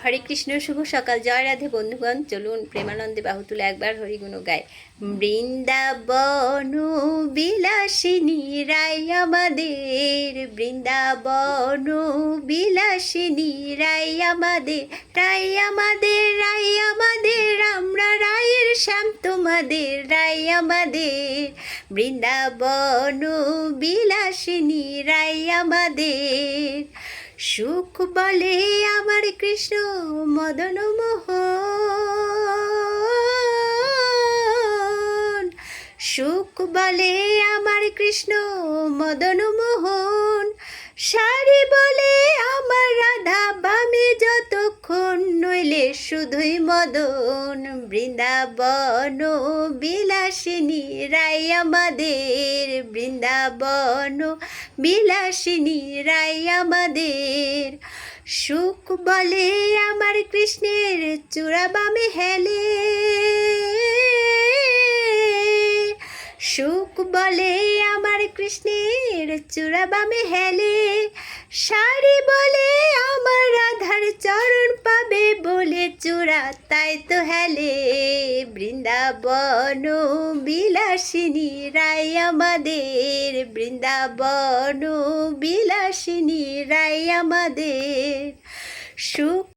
হরে কৃষ্ণ, শুভ সকাল, জয় রাধে বন্ধুগণ। চলুন প্রেমানন্দে বাহু তুলে একবার হরিগুণ গায়। বৃন্দাবন বিলাসিনী রায় আমাদের, বৃন্দাবন বিলাসিনী রায় আমাদের, রায় আমাদের, রায় আমাদের, আমরা রায়ের শ্যাম তোমাদের, রায় আমাদের। বৃন্দাবন বিলাসিনী রায় আমাদের, সুখ বলে আমার কৃষ্ণ মদন মোহন, সুখ বলে আমার কৃষ্ণ মদন মোহন, সারি বলে আমার রাধা বামে যতক্ষণ, নইলে শুধুই মদন। বৃন্দাবন বিলাসিনী রায় আমাদের, বৃন্দাবন বিলাসিনী রায় আমাদের, সুখ বলে আমার কৃষ্ণের চূড়া বামে হেলে, সুখ বলে আমার কৃষ্ণের চূড়া বামে হেলে, সারি বলে আমার রাধার চরণ পাবে বলে চূড়া তাই তো হেলে। বৃন্দাবন বিলাসিনী রায় আমাদের, বৃন্দাবন বিলাসিনী রায় আমাদের, সুখ